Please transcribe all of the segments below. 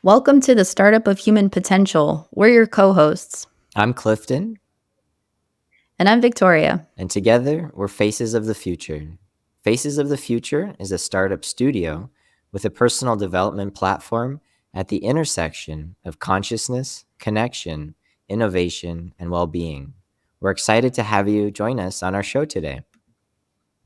Welcome to the Startup of Human Potential. We're your co hosts, I'm Clifton, and I'm Victoria. and together we're Faces of the Future. Faces of the Future is a startup studio with a personal development platform at the intersection of consciousness, connection, innovation, and well being. We're excited to have you join us on our show today.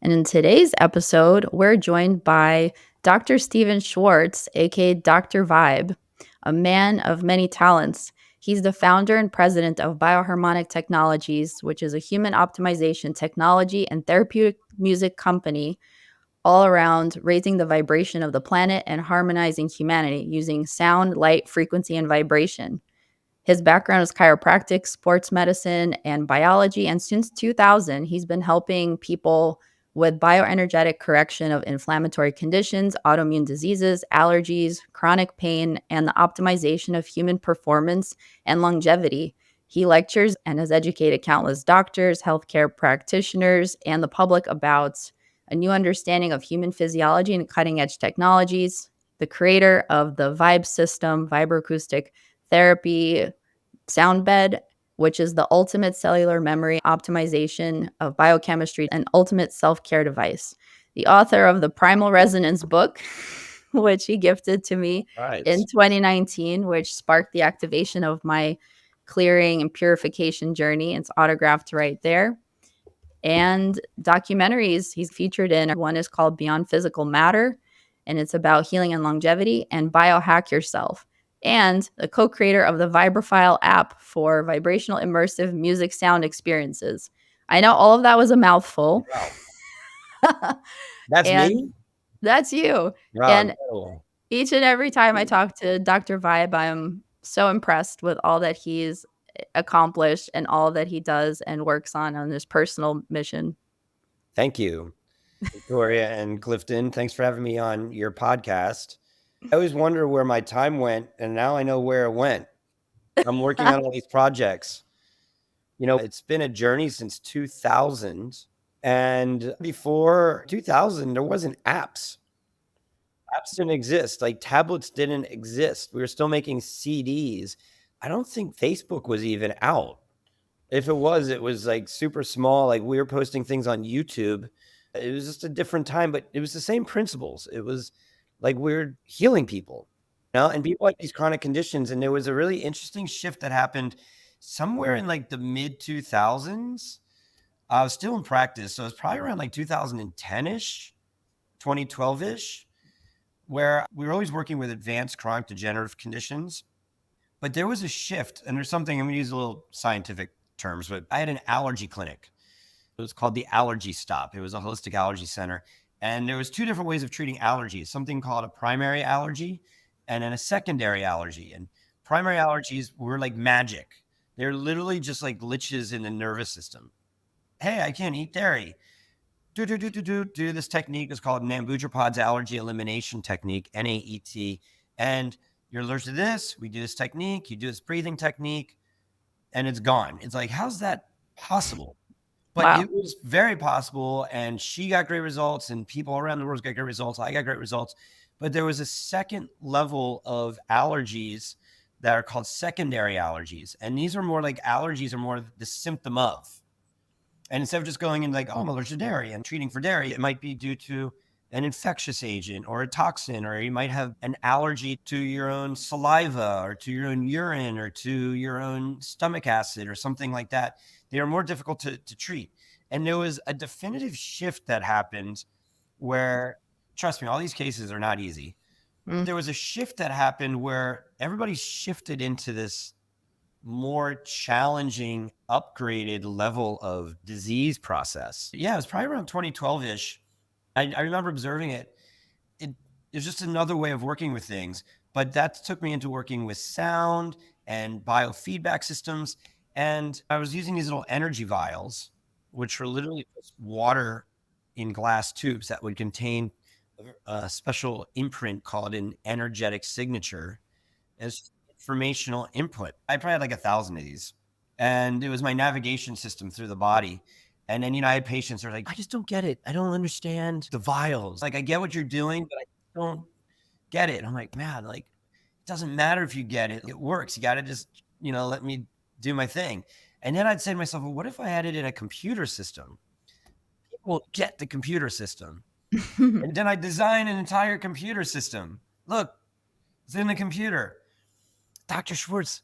And in today's episode, we're joined by Dr. Steven Schwartz, aka Dr. Vibe, a man of many talents. He's the founder and president of Bioharmonic Technologies, which is a human optimization technology and therapeutic music company all around raising the vibration of the planet and harmonizing humanity using sound, light, frequency, and vibration. His background is chiropractic, sports medicine, and biology. And since 2000, he's been helping people with bioenergetic correction of inflammatory conditions, autoimmune diseases, allergies, chronic pain, and the optimization of human performance and longevity. He lectures and has educated countless doctors, healthcare practitioners, and the public about a new understanding of human physiology and cutting edge technologies. The creator of the Vibe system, Vibroacoustic therapy, soundbed, which is the ultimate cellular memory optimization of biochemistry and ultimate self-care device. The author of the Primal Resonance book, which he gifted to me Right. in 2019, which sparked the activation of my clearing and purification journey. It's autographed right there. And documentaries he's featured in, one is called Beyond Physical Matter, and it's about healing and longevity, and Biohack Yourself, and the co-creator of the Vibraphile app for vibrational immersive music sound experiences. I know all of that was a mouthful. Wow. That's And me? that's you. Wow, And incredible. each and every time I talk to Dr. Vibe, I'm so impressed with all that he's accomplished and all that he does and works on his personal mission. Thank you, Victoria and Clifton. Thanks for having me on your podcast. I always wonder where my time went, and now I know where it went. I'm working on all these projects. It's been a journey since 2000. And before 2000, there wasn't apps. Apps didn't exist. Like tablets didn't exist. We were still making CDs. I don't think Facebook was even out. If it was like super small. Like we were posting things on YouTube. It was just a different time, but it was the same principles. It was like we're healing people, and people had these chronic conditions. And there was a really interesting shift that happened somewhere in like the mid 2000s. I was still in practice. So it's probably around like 2010 ish, 2012 ish, where we were always working with advanced chronic degenerative conditions. But there was a shift, and there's something, I'm going to use a little scientific terms, but I had an allergy clinic. It was called the Allergy Stop. It was a holistic allergy center. And there was two different ways of treating allergies, something called a primary allergy and then a secondary allergy. And primary allergies were like magic. They're literally just like glitches in the nervous system. Hey, I can't eat dairy. Do this technique is called Nambudrapod's allergy elimination technique, NAET. And you're allergic to this. We do this technique. You do this breathing technique, and it's gone. It's like, how's that possible? But Wow. it was very possible, and she got great results, and people around the world got great results. I got great results. But there was a second level of allergies that are called secondary allergies. And these are more like allergies are more the symptom of. And instead of just going in like, oh, I'm allergic to dairy and treating for dairy, it might be due to an infectious agent or a toxin, or you might have an allergy to your own saliva or to your own urine or to your own stomach acid or something like that. They are more difficult to treat. And there was a definitive shift that happened where, trust me, all these cases are not easy. Mm. There was a shift that happened where everybody shifted into this more challenging, upgraded level of disease process. Yeah, it was probably around 2012 ish. I remember observing it. It was just another way of working with things. But that took me into working with sound and biofeedback systems. And I was using these little energy vials, which were literally just water in glass tubes that would contain a special imprint called an energetic signature as informational input. I probably had like 1,000 of these. And it was my navigation system through the body. And then, I had patients who are like, I just don't get it. I don't understand the vials. Like, I get what you're doing, but I don't get it. I'm like, man, like, doesn't matter if you get it. It works. You got to just, let me do my thing. And then I'd say to myself, well, what if I added in a computer system? People get the computer system. And then I design an entire computer system. Look, it's in the computer. Dr. Schwartz,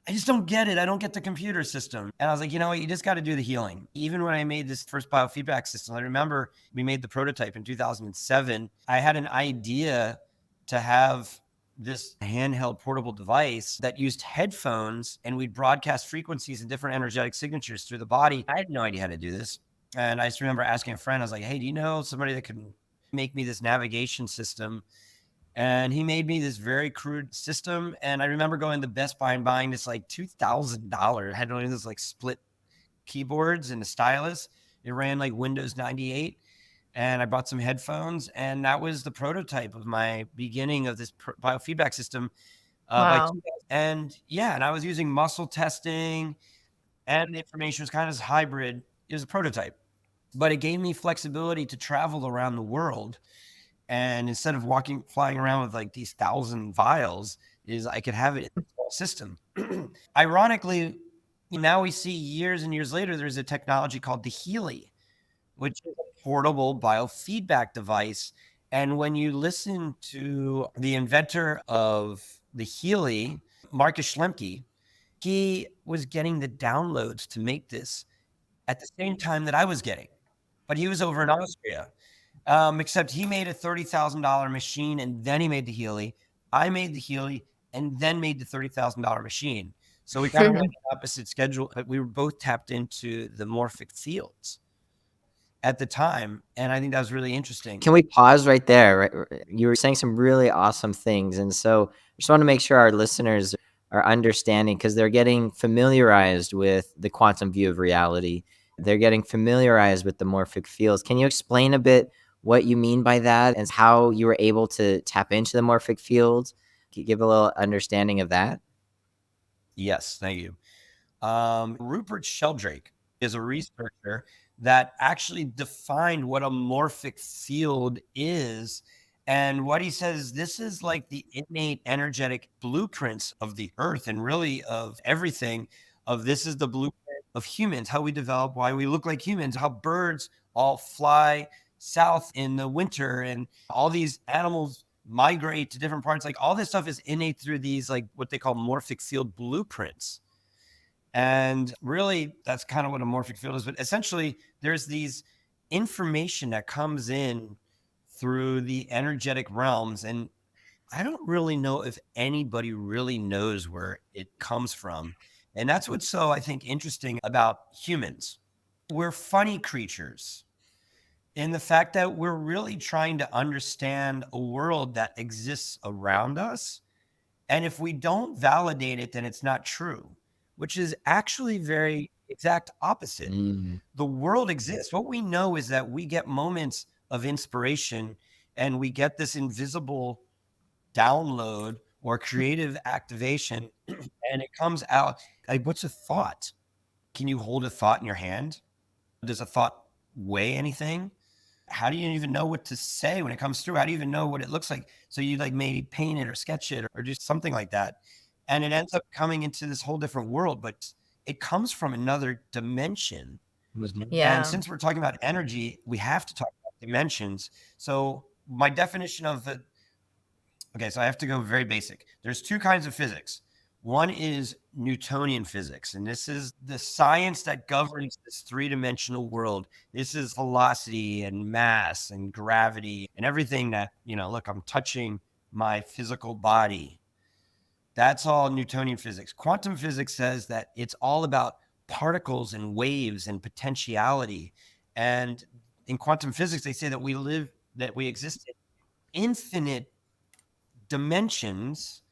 I just don't get it. I don't get the computer system. And I was like, you know what? You just got to do the healing. Even when I made this first biofeedback system, I remember we made the prototype in 2007. I had an idea to have this handheld portable device that used headphones, and we'd broadcast frequencies and different energetic signatures through the body. I had no idea how to do this. And I just remember asking a friend, I was like, hey, do you know somebody that can make me this navigation system? And he made me this very crude system. And I remember going to Best Buy and buying this like $2,000. It had one of those like split keyboards and a stylus. It ran like Windows 98. And I bought some headphones, and that was the prototype of my beginning of this biofeedback system. Wow. And I was using muscle testing, and the information was kind of this hybrid. It was a prototype, but it gave me flexibility to travel around the world. And instead of flying around with like these 1,000 vials, I could have it in the system. Ironically, now we see years and years later, there's a technology called the Healy, which is a portable biofeedback device. And when you listen to the inventor of the Healy, Marcus Schlemke, he was getting the downloads to make this at the same time that I was getting, but he was over in Austria. Except he made a $30,000 machine, and then he made the Healy. I made the Healy and then made the $30,000 machine. So we kind of went on opposite schedule, but we were both tapped into the morphic fields at the time. And I think that was really interesting. Can we pause right there? Right, you were saying some really awesome things, and so I just want to make sure our listeners are understanding, because they're getting familiarized with the quantum view of reality. They're getting familiarized with the morphic fields. Can you explain a bit what you mean by that and how you were able to tap into the morphic fields? Can you give a little understanding of that? Yes, thank you. Rupert Sheldrake is a researcher that actually defined what a morphic field is. And what he says, this is like the innate energetic blueprints of the earth and really of everything. Of this is the blueprint of humans, how we develop, why we look like humans, how birds all fly south in the winter, and all these animals migrate to different parts. Like all this stuff is innate through these, like what they call morphic field blueprints. And really, that's kind of what a morphic field is. But essentially, there's these information that comes in through the energetic realms. And I don't really know if anybody really knows where it comes from. And that's what's so, I think, interesting about humans. We're funny creatures in the fact that we're really trying to understand a world that exists around us. And if we don't validate it, then it's not true, which is actually very exact opposite. The world exists. What we know is that we get moments of inspiration, and we get this invisible download or creative activation, and it comes out. Like, what's a thought? Can you hold a thought in your hand? Does a thought weigh anything? How do you even know what to say when it comes through? How do you even know what it looks like? So you like maybe paint it or sketch it or do something like that. And it ends up coming into this whole different world, but it comes from another dimension. And Yeah. since we're talking about energy, we have to talk about dimensions. So my definition of the, okay, so I have to go very basic. There's two kinds of physics. One is Newtonian physics, and this is the science that governs this three-dimensional world. This is velocity and mass and gravity and everything that, look, I'm touching my physical body. That's all Newtonian physics. Quantum physics says that it's all about particles and waves and potentiality. And in quantum physics, they say that we exist in infinite dimensions,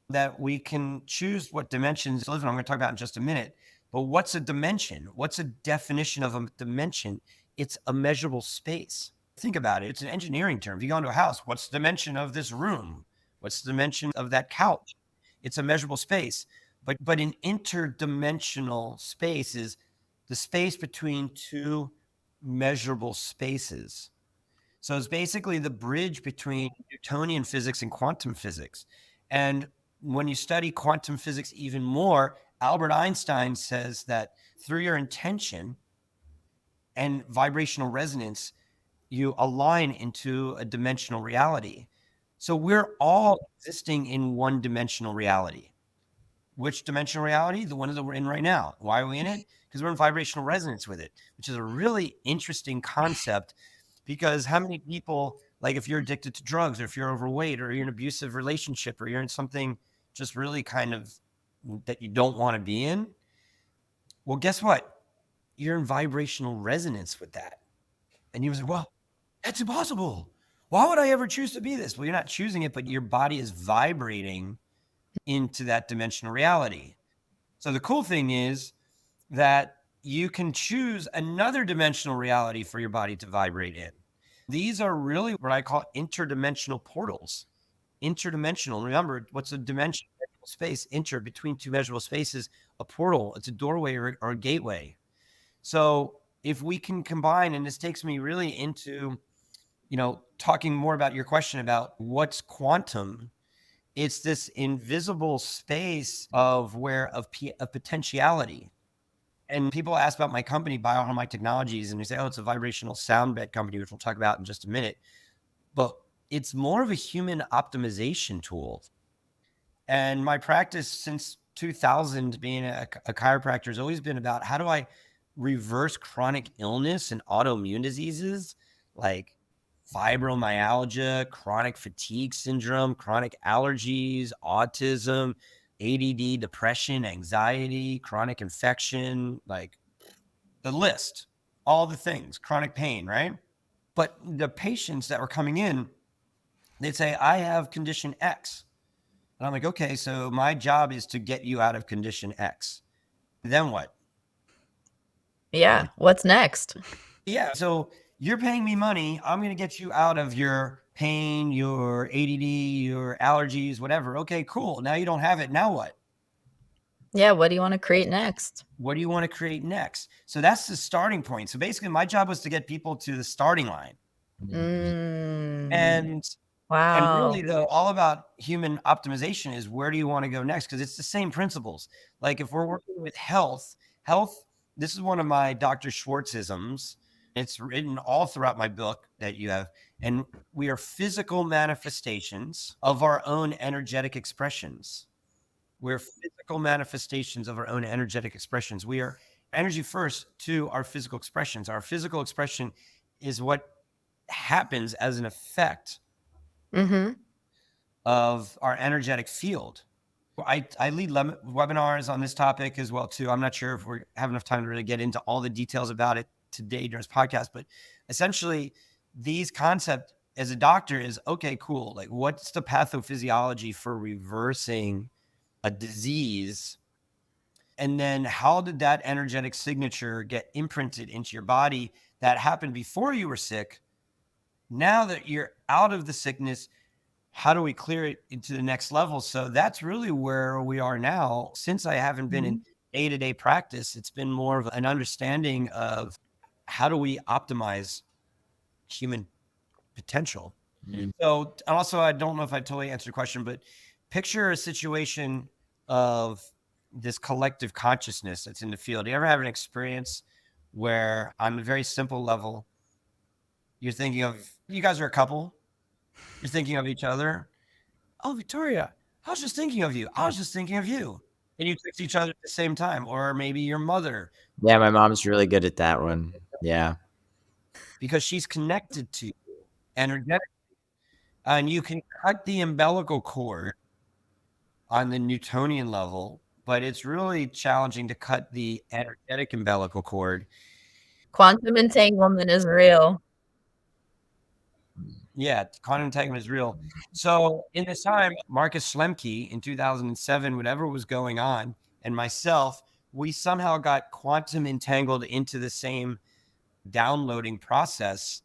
that we can choose what dimensions to live in. I'm going to talk about in just a minute. But what's a dimension? What's a definition of a dimension? It's a measurable space. Think about it. It's an engineering term. If you go into a house, what's the dimension of this room? What's the dimension of that couch? It's a measurable space. But an interdimensional space is the space between two measurable spaces. So it's basically the bridge between Newtonian physics and quantum physics. And when you study quantum physics even more, Albert Einstein says that through your intention and vibrational resonance, you align into a dimensional reality. So we're all existing in one dimensional reality. Which dimensional reality? The one that we're in right now. Why are we in it? Because we're in vibrational resonance with it, which is a really interesting concept. Because how many people, like if you're addicted to drugs, or if you're overweight, or you're in an abusive relationship, or you're in something just really kind of that you don't want to be in, well, guess what? You're in vibrational resonance with that. And you was like, well, that's impossible. Why would I ever choose to be this? Well, you're not choosing it, but your body is vibrating into that dimensional reality. So the cool thing is that you can choose another dimensional reality for your body to vibrate in. These are really what I call interdimensional portals. Interdimensional. Remember, what's a dimension? Space. Inter, between two measurable spaces, a portal. It's a doorway or a gateway. So if we can combine, and this takes me really into, talking more about your question about what's quantum. It's this invisible space of potentiality. And people ask about my company, Bioharmonic Technologies, and they say, oh, it's a vibrational soundbed company, which we'll talk about in just a minute. But it's more of a human optimization tool. And my practice since 2000, being a chiropractor, has always been about how do I reverse chronic illness and autoimmune diseases like fibromyalgia, chronic fatigue syndrome, chronic allergies, autism, ADD, depression, anxiety, chronic infection, like the list, all the things, chronic pain, right? But the patients that were coming in, they'd say, I have condition X. And I'm like, okay, so my job is to get you out of condition X. Then what? Yeah. What's next? Yeah. So you're paying me money. I'm going to get you out of your pain, your ADD, your allergies, whatever. Okay, cool. Now you don't have it. Now what? Yeah. What do you want to create next? What do you want to create next? So that's the starting point. So basically, my job was to get people to the starting line. And Wow. really, though, all about human optimization is where do you want to go next? Because it's the same principles. Like if we're working with health, this is one of my Dr. Schwartzisms. It's written all throughout my book that you have. And we are physical manifestations of our own energetic expressions. We're physical manifestations of our own energetic expressions. We are energy first to our physical expressions. Our physical expression is what happens as an effect of our energetic field. I lead webinars on this topic as well too. I'm not sure if we have enough time to really get into all the details about it today during this podcast, but essentially these concepts as a doctor is, okay, cool. Like what's the pathophysiology for reversing a disease? And then how did that energetic signature get imprinted into your body that happened before you were sick? Now that you're out of the sickness, how do we clear it into the next level? So that's really where we are now. Since I haven't been in day-to-day practice, it's been more of an understanding of how do we optimize human potential. So also, I don't know if I totally answered your question, but picture a situation of this collective consciousness that's in the field. Do you ever have an experience where on a very simple level, you're thinking of, you guys are a couple, you're thinking of each other. Oh, Victoria, I was just thinking of you. I was just thinking of you. And you text each other at the same time, or maybe your mother. Yeah, my mom's really good at that one. Yeah. Because she's connected to you energetically. And you can cut the umbilical cord on the Newtonian level, but it's really challenging to cut the energetic umbilical cord. Quantum entanglement is real. Yeah, quantum entanglement is real. So in this time, Marcus Schlemke in 2007, whatever was going on, and myself, we somehow got quantum entangled into the same downloading process.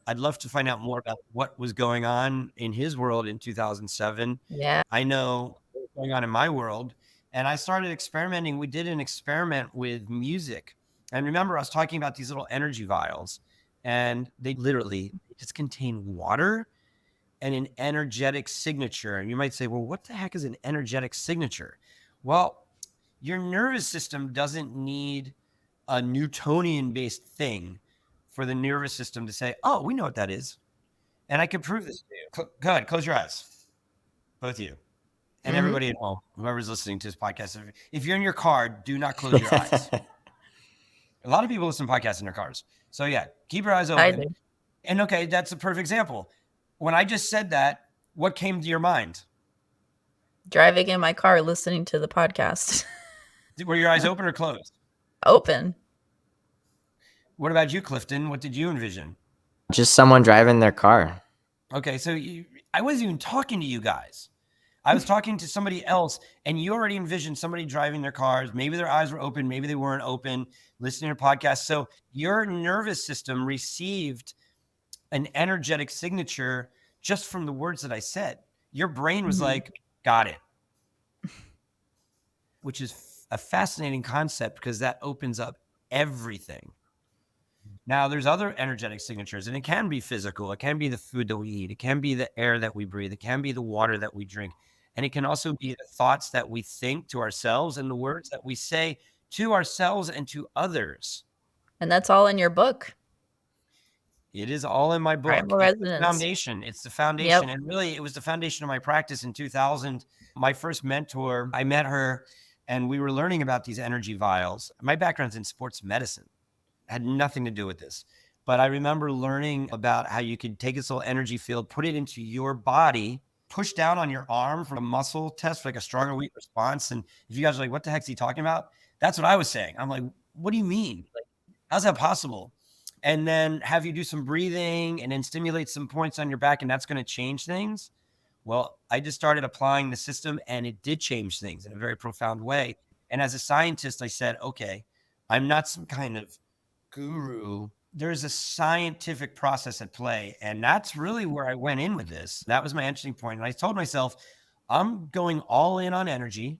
I'd love to find out more about what was going on in his world in 2007. Yeah. I know what's going on in my world. And I started experimenting. We did an experiment with music. And remember, I was talking about these little energy vials, and they literally just contain water and an energetic signature. And you might say, well, what the heck is an energetic signature? Well, your nervous system doesn't need a Newtonian-based thing for the nervous system to say, oh, we know what that is. And I can prove this to you. Go ahead, close your eyes, both of you. And everybody at home, whoever's listening to this podcast, if you're in your car, do not close your eyes. A lot of people listen to podcasts in their cars. So yeah, keep your eyes I open. do. And okay, that's a perfect example. When I just said that, what came to your mind? Driving in my car, listening to the podcast. Were your eyes open or closed? Open. What about you, Clifton? What did you envision? Just someone driving their car. Okay, so I wasn't even talking to you guys. I was talking to somebody else, and you already envisioned somebody driving their cars. Maybe their eyes were open, maybe they weren't open, listening to podcasts. So your nervous system received an energetic signature just from the words that I said. Your brain was like, got it. Which is a fascinating concept because that opens up everything. Now, there's other energetic signatures, and it can be physical. It can be the food that we eat. It can be the air that we breathe. It can be the water that we drink. And it can also be the thoughts that we think to ourselves and the words that we say to ourselves and to others. And that's all in your book. It is all in my book. Primal It's the Resonance. foundation. It's the foundation. And really, it was the foundation of my practice in 2000. My first mentor, I met her, and we were learning about these energy vials. My background's in sports medicine. Had nothing to do with this. But I remember learning about how you could take this little energy field, put it into your body, push down on your arm for a muscle test, for like a strong or weak response. And if you guys are like, what the heck's he talking about? That's what I was saying. I'm like, what do you mean? Like, how's that possible? And then have you do some breathing and then stimulate some points on your back, and that's going to change things. Well, I just started applying the system, and it did change things in a very profound way. And as a scientist, I said, okay, I'm not some kind of guru. There's a scientific process at play. And that's really where I went in with this. That was my interesting point. And I told myself, I'm going all in on energy,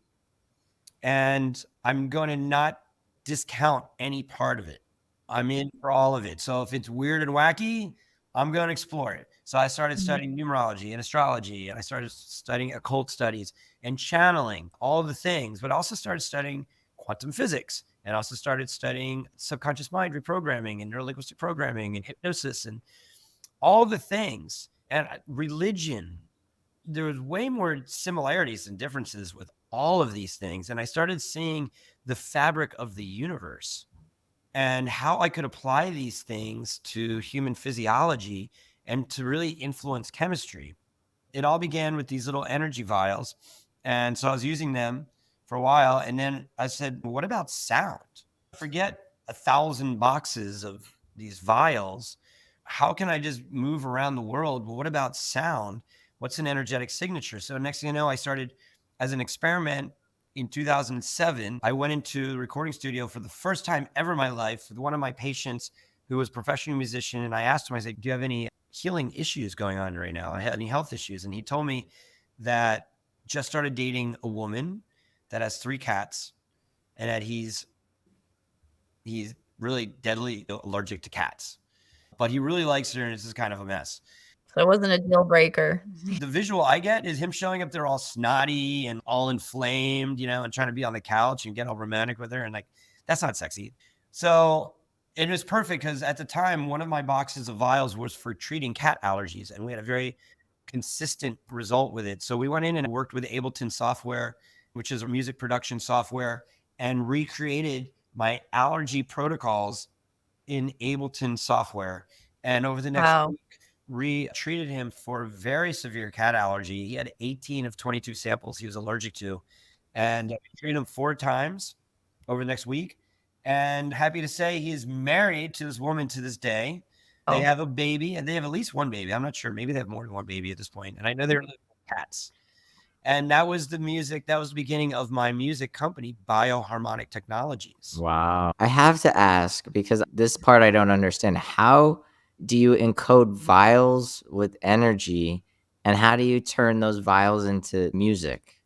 and I'm going to not discount any part of it. I'm in for all of it. So if it's weird and wacky, I'm going to explore it. So I started studying numerology and astrology, and I started studying occult studies and channeling, all the things, but also started studying quantum physics, and also started studying subconscious mind reprogramming and neurolinguistic programming and hypnosis and all the things. And religion, there was way more similarities than differences with all of these things. And I started seeing the fabric of the universe and how I could apply these things to human physiology and to really influence chemistry. It all began with these little energy vials. And so I was using them for a while. And then I said, what about sound? Forget 1,000 boxes of these vials. How can I just move around the world? Well, what about sound? What's an energetic signature? So next thing you know, I started as an experiment in 2007. I went into the recording studio for the first time ever in my life with one of my patients who was a professional musician. And I asked him, I said, do you have any healing issues going on right now? I had any health issues? And he told me that just started dating a woman that has 3 cats, and that he's really deadly allergic to cats, but he really likes her, and it's just kind of a mess. So it wasn't a deal breaker. The visual I get is him showing up there all snotty and all inflamed, and trying to be on the couch and get all romantic with her. And like, that's not sexy. So it was perfect because at the time, one of my boxes of vials was for treating cat allergies, and we had a very consistent result with it. So we went in and worked with Ableton software, which is a music production software, and recreated my allergy protocols in Ableton software. And over the next week, treated him for very severe cat allergy. He had 18 of 22 samples he was allergic to, and we treated him 4 times over the next week. And happy to say he is married to this woman to this day. They have a baby, and they have at least one baby. I'm not sure. Maybe they have more than one baby at this point. And I know they're cats. And that was the music. That was the beginning of my music company, Bioharmonic Technologies. Wow. I have to ask, because this part I don't understand. How do you encode vials with energy, and how do you turn those vials into music?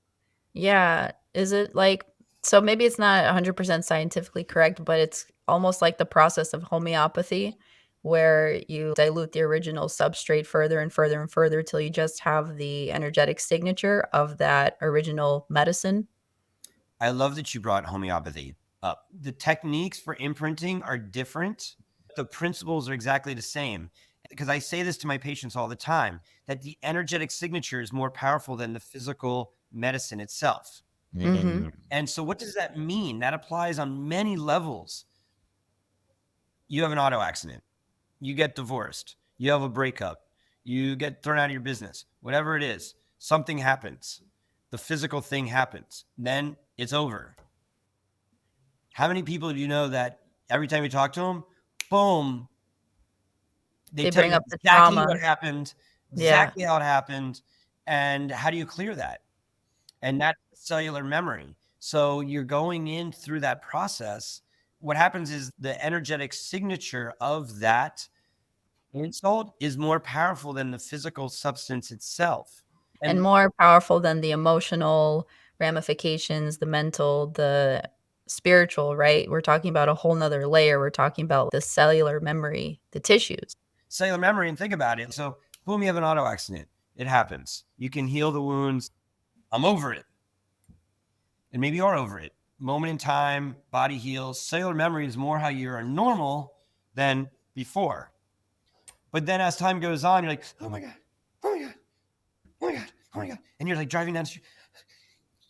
Yeah. Is it like, so maybe it's not 100% scientifically correct, but it's almost like the process of homeopathy, where you dilute the original substrate further and further and further till you just have the energetic signature of that original medicine. I love that you brought homeopathy up. The techniques for imprinting are different. The principles are exactly the same. Because I say this to my patients all the time, that the energetic signature is more powerful than the physical medicine itself. Mm-hmm. And so what does that mean? That applies on many levels. You have an auto accident. You get divorced. You have a breakup. You get thrown out of your business. Whatever it is, something happens. The physical thing happens. Then it's over. How many people do you know that every time you talk to them, boom, they tell bring you up the exactly trauma. what happened, Yeah. exactly how it happened, and how do you clear that? And that's cellular memory. So you're going in through that process. What happens is the energetic signature of that insult is more powerful than the physical substance itself. And And more powerful than the emotional ramifications, the mental, the spiritual, right? We're talking about a whole nother layer. We're talking about the cellular memory, the tissues. cellular memory, and think about it. So, boom, you have an auto accident. It happens. You can heal the wounds. I'm over it. And maybe you are over it. Moment in time, body heals. Cellular memory is more how you're normal than before. But then as time goes on, you're like, oh my God, oh my God, oh my God, oh my God. And you're like driving down the street,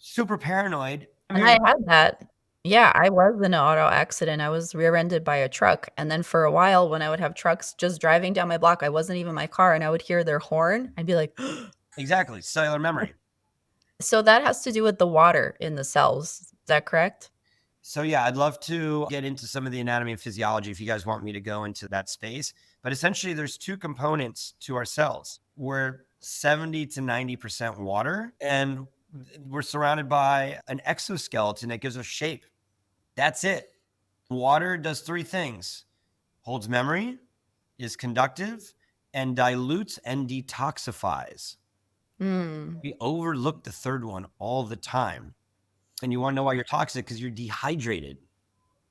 super paranoid. And I had that. Yeah, I was in an auto accident. I was rear-ended by a truck, and then for a while, when I would have trucks just driving down my block, I wasn't even my car, and I would hear their horn, I'd be like, Exactly, cellular memory. so that has to do with the water in the cells. Is that correct? So yeah, I'd love to get into some of the anatomy and physiology if you guys want me to go into that space. But essentially, there's two components to our cells. We're 70 to 90% water, and we're surrounded by an exoskeleton that gives us shape. That's it. Water does three things: holds memory, is conductive, and dilutes and detoxifies. Mm. We overlook the third one all the time. And you want to know why you're toxic? Because you're dehydrated.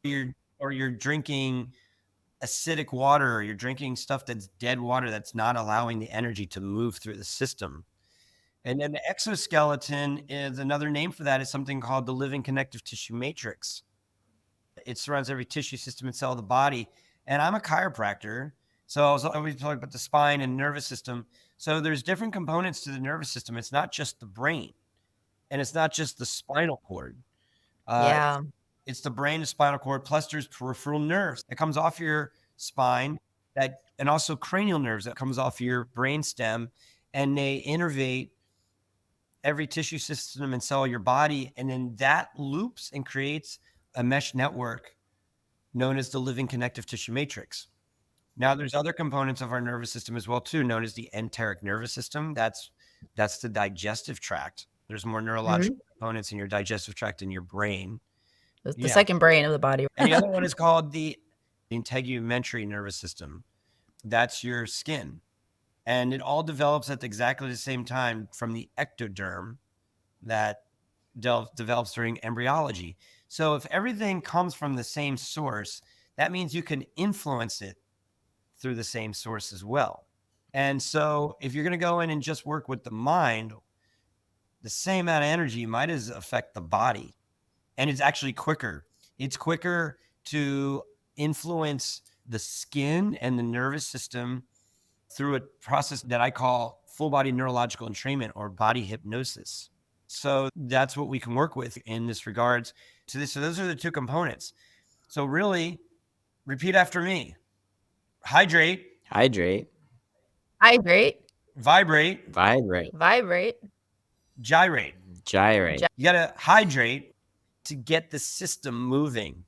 You're drinking acidic water, or you're drinking stuff that's dead water that's not allowing the energy to move through the system. And then the exoskeleton is another name for that, is something called the living connective tissue matrix. It surrounds every tissue system and cell of the body. And I'm a chiropractor, so I was always talking about the spine and nervous system. So there's different components to the nervous system. It's not just the brain, and it's not just the spinal cord. Uh, Yeah. it's the brain, the spinal cord, plus there's peripheral nerves that comes off your spine, and also cranial nerves that comes off your brain stem, and they innervate every tissue system and cell of your body, and then that loops and creates a mesh network known as the living connective tissue matrix. Now, there's other components of our nervous system as well too, known as the enteric nervous system. That's the digestive tract. There's more neurological Mhm. components in your digestive tract in your brain. The Yeah. second brain of the body. And the other one is called the integumentary nervous system. That's your skin. And it all develops at exactly the same time from the ectoderm that develops during embryology. So if everything comes from the same source, that means you can influence it through the same source as well. And so if you're going to go in and just work with the mind, the same amount of energy might as affect the body. And it's actually quicker. It's quicker to influence the skin and the nervous system through a process that I call full body neurological entrainment, or body hypnosis. So that's what we can work with in this regards to this. So those are the two components. So really, repeat after me: hydrate, Hydrate, Hydrate, vibrate, vibrate, vibrate, gyrate. gyrate. You got to hydrate to get the system moving.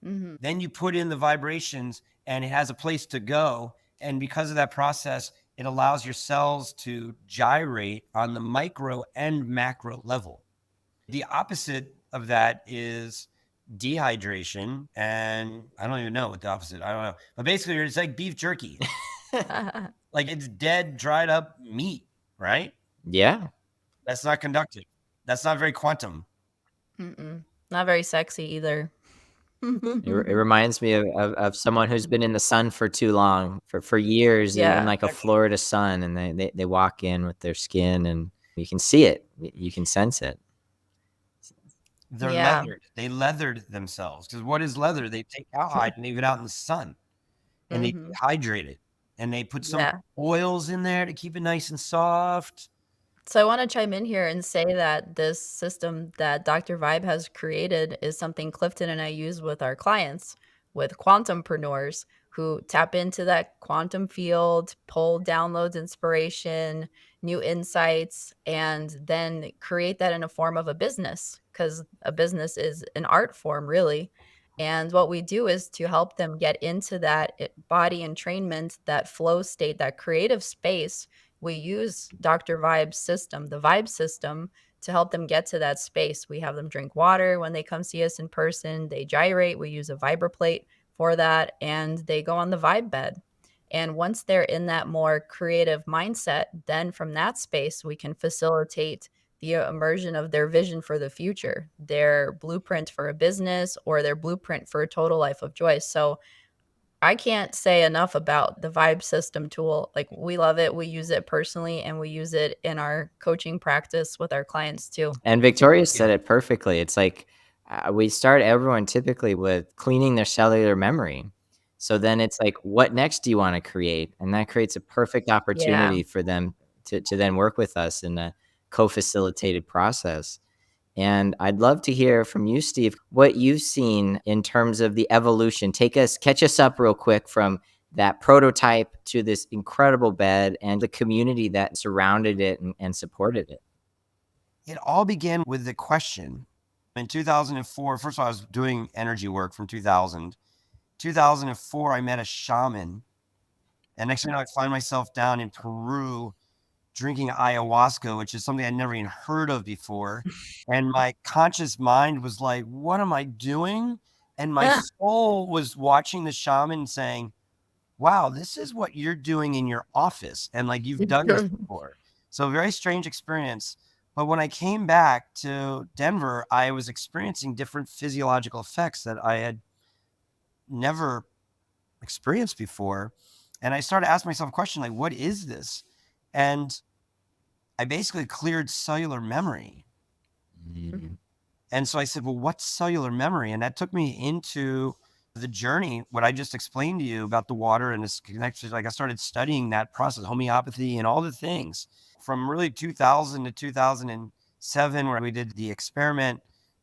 Mhm. Then you put in the vibrations, and it has a place to go. And because of that process, it allows your cells to gyrate on the micro and macro level. The opposite of that is dehydration. And I don't even know what the opposite, I don't know. But basically, it's like beef jerky. Like, it's dead, dried up meat, right? Yeah. That's not conductive. That's not very quantum. Mm-mm. Not very sexy either. It reminds me of someone who's been in the sun for too long, for years, in like a Florida sun, and they walk in with their skin, and you can see it, you can sense it. They're Yeah. leathered. They leathered themselves. Because what is leather? They take cowhide and leave it out in the sun, and they Mhm. dehydrate it, and they put some Yeah. oils in there to keep it nice and soft. So I want to chime in here and say that this system that Dr. Vibe has created is something Clifton and I use with our clients, with quantumpreneurs who tap into that quantum field, pull downloads, inspiration, new insights, and then create that in a form of a business, because a business is an art form, really. And what we do is to help them get into that body entrainment, that flow state, that creative space. We use Dr. Vibe's system, the Vibe system, to help them get to that space. We have them drink water when they come see us in person. They gyrate. We use a vibroplate for that, and they go on the Vibe bed. And once they're in that more creative mindset, then from that space, we can facilitate the immersion of their vision for the future, their blueprint for a business, or their blueprint for a total life of joy. So I can't say enough about the Vibe system tool. Like, we love it. We use it personally, and we use it in our coaching practice with our clients too. And Victoria said it perfectly. It's like we start everyone typically with cleaning their cellular memory. So then it's like, what next do you want to create? And that creates a perfect Yeah. opportunity for them to then work with us in a co-facilitated process. And I'd love to hear from you, Steve, what you've seen in terms of the evolution. Catch us up real quick from that prototype to this incredible bed and the community that surrounded it and supported it. It all began with the question. In 2004, first of all, I was doing energy work from 2000. 2004, I met a shaman. And next thing you know, I find myself down in Peru drinking ayahuasca, which is something I'd never even heard of before. And my conscious mind was like, what am I doing? And my soul was watching the shaman saying, wow, this is what you're doing in your office. And like, you've done this before. So very strange experience. But when I came back to Denver, I was experiencing different physiological effects that I had never experienced before. And I started asking myself a question like, what is this? And I basically cleared cellular memory. Mm-hmm. And so I said, well, what's cellular memory? And that took me into the journey, what I just explained to you about the water and this connection. Like, I started studying that process, homeopathy and all the things from really 2000 to 2007, where we did the experiment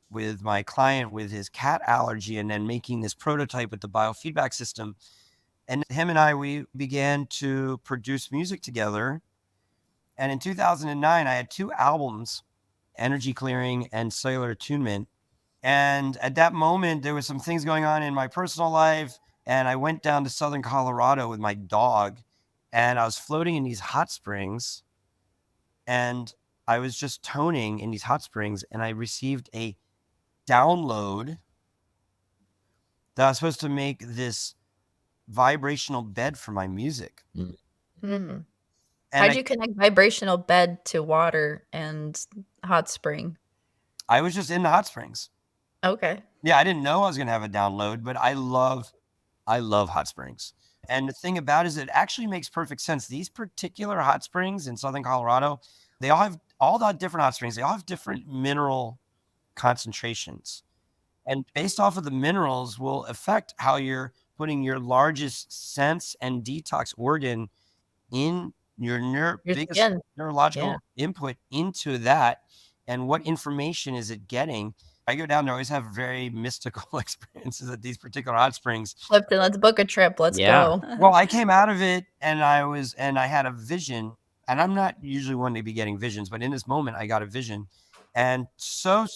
with my client with his cat allergy, and then making this prototype with the biofeedback system. And him and I, we began to produce music together. And in 2009, I had 2 albums, Energy Clearing and Cellular Attunement. And at that moment, there was some things going on in my personal life. And I went down to Southern Colorado with my dog, and I was floating in these hot springs, and I was just toning in these hot springs, and I received a download that I was supposed to make this vibrational bed for my music. Mm. And How'd you connect vibrational bed to water and hot spring? I was just in the hot springs. Okay. Yeah, I didn't know I was going to have a download, but I love hot springs. And the thing about it is, it actually makes perfect sense. These particular hot springs in Southern Colorado, they all have all the different hot springs. They all have different mineral concentrations. And based off of the minerals will affect how you're putting your largest sense and detox organ in your Your biggest skin. Yeah. neurological input into that, and what information is it getting. I go down there, I always have very mystical experiences at these particular hot springs. Clifton, let's book a trip. Let's Yeah. go. Well, I came out of it, and I had a vision, and I'm not usually one to be getting visions, but in this moment I got a vision. And so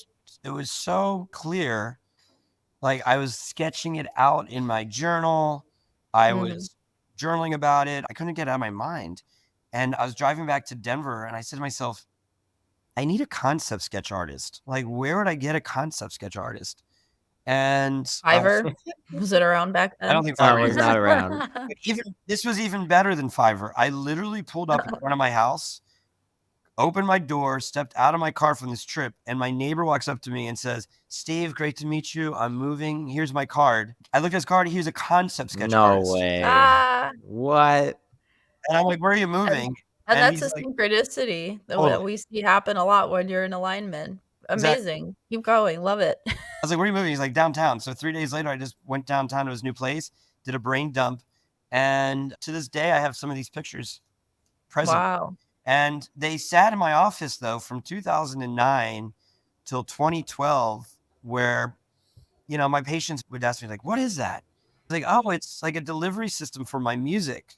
it was so clear. Like, I was sketching it out in my journal. I Mhm. was journaling about it. I couldn't get it out of my mind. And I was driving back to Denver, and I said to myself, I need a concept sketch artist. Like, where would I get a concept sketch artist? And Fiverr? Was it around back I don't then? think No, Fiverr it was exists. not around. This was even better than Fiverr. I literally pulled up in front of my house opened my door, stepped out of my car from this trip, and my neighbor walks up to me and says, "Steve, great to meet you. I'm moving. Here's my card." I looked at his card. He was a concept sketch No artist. way. Ah, What? And I'm like, "Where are you moving?" and And that's he's a like, synchronicity that "Totally." we see happen a lot when you're in alignment. Exactly. Amazing. Keep going. Love it. I was like, "Where are you moving?" He's like, "Downtown." So 3 days later, I just went downtown to his new place, did a brain dump. And to this day, I have some of these pictures present. Wow. And they sat in my office, though, from 2009 till 2012, where, my patients would ask me, like, "What is that?" I was like, "Oh, it's like a delivery system for my music."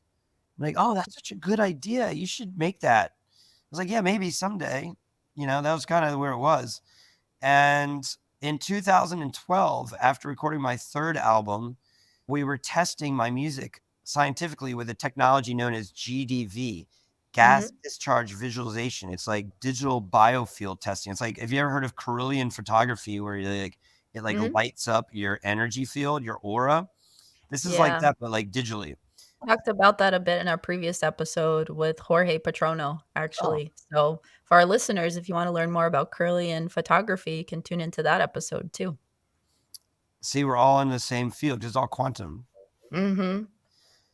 I'm like, "Oh, that's such a good idea. You should make that." I was like, "Yeah, maybe someday." That was kind of where it was. And in 2012, after recording my third album, we were testing my music scientifically with a technology known as GDV, gas Mhm. discharge visualization. It's like digital biofield testing. It's like, have you ever heard of Carillion photography where it Mhm. lights up your energy field, your aura? This is like Yeah. that, but like digitally. Talked about that a bit in our previous episode with Jorge Patrono, Oh, actually. So, for our listeners, if you wanna learn more about curly and photography, you can tune into that episode too. see, we're all in the same field. It's all quantum. Mhm.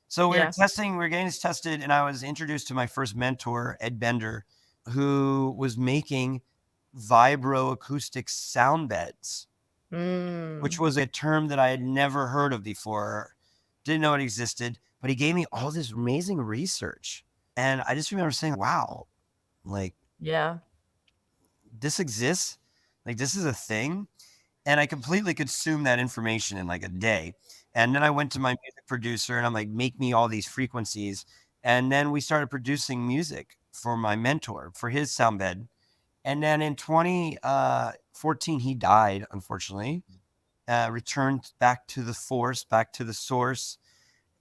So Yeah. we were getting this tested, and I was introduced to my first mentor, Ed Bender, who was making vibroacoustic sound beds, which Mm. was a term that I had never heard of before, didn't know it existed, but he gave me all this amazing research. And I just remember saying, wow, like Yeah. this exists, like this is a thing. And I completely consumed that information in like a day. And then I went to my music producer and I'm like, make me all these frequencies. And then we started producing music for my mentor for his sound bed. And then in 2014, he died, unfortunately, returned back to the force, back to the source.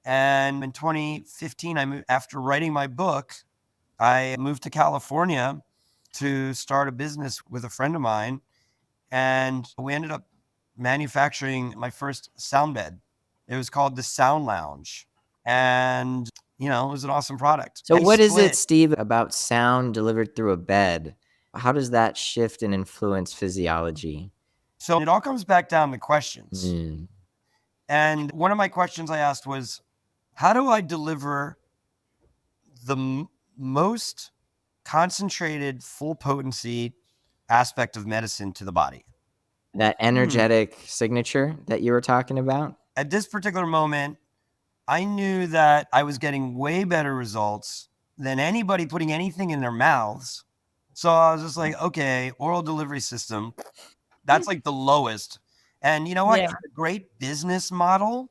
And in 2015, after writing my book, I moved to California to start a business with a friend of mine, and we ended up manufacturing my first sound bed. It was called the Sound Lounge, and it was an awesome product. So We what is it, split. Steve, about sound delivered through a bed? How does that shift and influence physiology? So it all comes back down to questions. Mm. And one of my questions I asked was, how do I deliver the most concentrated, full potency aspect of medicine to the body? That energetic signature that you were talking about? At this particular moment, I knew that I was getting way better results than anybody putting anything in their mouths. So I was just like, okay, oral delivery system, that's like the lowest. And you know what? Yeah. It's a great business model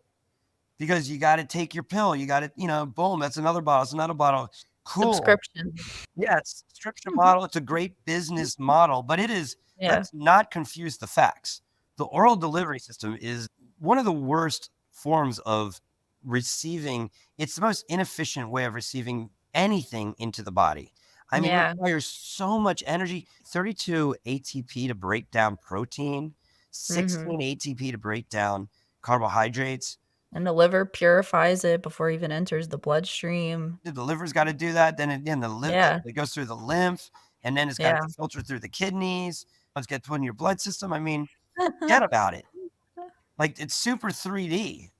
because you got to take your pill. You got to, boom, that's another bottle. It's another bottle. Cool. Subscription. Yeah, it's a subscription model. It's a great business model, but Yeah. let's not confuse the facts. The oral delivery system is one of the worst forms of receiving. It's the most inefficient way of receiving anything into the body. I mean, it Yeah. requires so much energy, 32 ATP to break down protein, Mhm. 16 ATP to break down carbohydrates. And the liver purifies it before it even enters the bloodstream. The liver's got to do that. Then Yeah. it goes through the lymph, and then it's got Yeah. to filter through the kidneys. Let's get put in your blood system. I mean, forget about it. Like it's super 3D.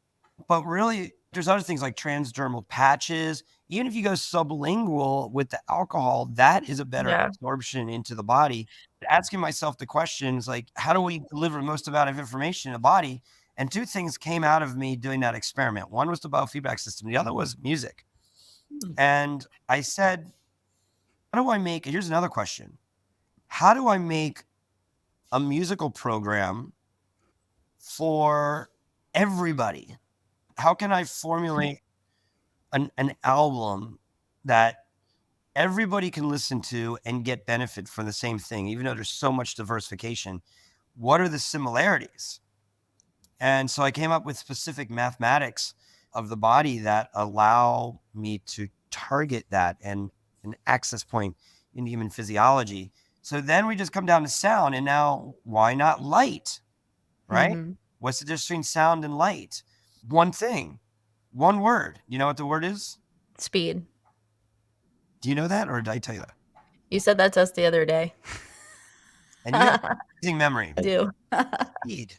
But really, there's other things like transdermal patches. Even if you go sublingual with the alcohol, that is a better Yeah. absorption into the body. Asking myself the questions like, how do we deliver the most amount of information in the body? And two things came out of me doing that experiment. One was the biofeedback system. The other was music. And I said, how do I make, here's another question. How do I make a musical program for everybody? How can I formulate an album that everybody can listen to and get benefit from the same thing, even though there's so much diversification? What are the similarities? And so I came up with specific mathematics of the body that allow me to target that and an access point in human physiology. So then we just come down to sound, and now why not light, right? Mhm. What's the difference between sound and light? One thing, one word. You know what the word is? Speed. Do you know that, or did I tell you that? You said that to us the other day. And you have amazing memory. I do. Indeed.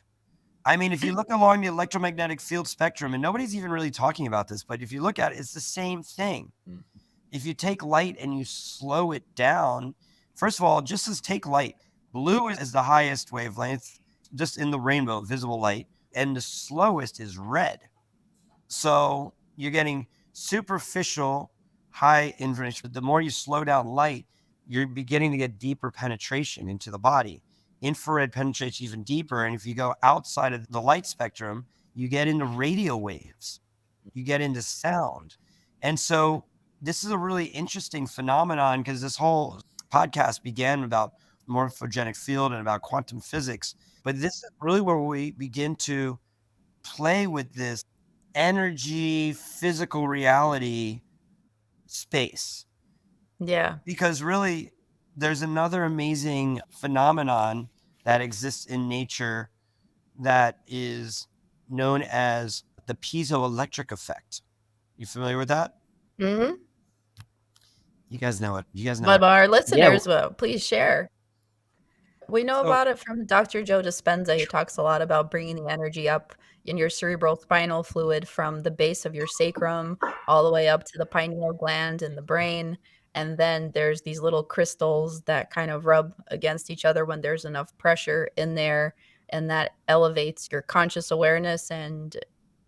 I mean, if you look along the electromagnetic field spectrum, and nobody's even really talking about this, but if you look at it, it's the same thing. If you take light and you slow it down, first of all, just as take light, blue is the highest wavelength, just in the rainbow, visible light, and the slowest is red. So you're getting superficial high information. The more you slow down light, you're beginning to get deeper penetration into the body. Infrared penetrates even deeper. And if you go outside of the light spectrum, you get into radio waves, you get into sound. And so this is a really interesting phenomenon, because this whole podcast began about morphogenic field and about quantum physics. But this is really where we begin to play with this energy, physical reality space. Yeah. Because really, there's another amazing phenomenon that exists in nature that is known as the piezoelectric effect. You familiar with that? Mm-hmm. You guys know it. You guys know But it. our listeners, please share. We know So, about it from Dr. Joe Dispenza. He talks a lot about bringing the energy up in your cerebral spinal fluid from the base of your sacrum all the way up to the pineal gland in the brain. And then there's these little crystals that kind of rub against each other when there's enough pressure in there. And that elevates your conscious awareness and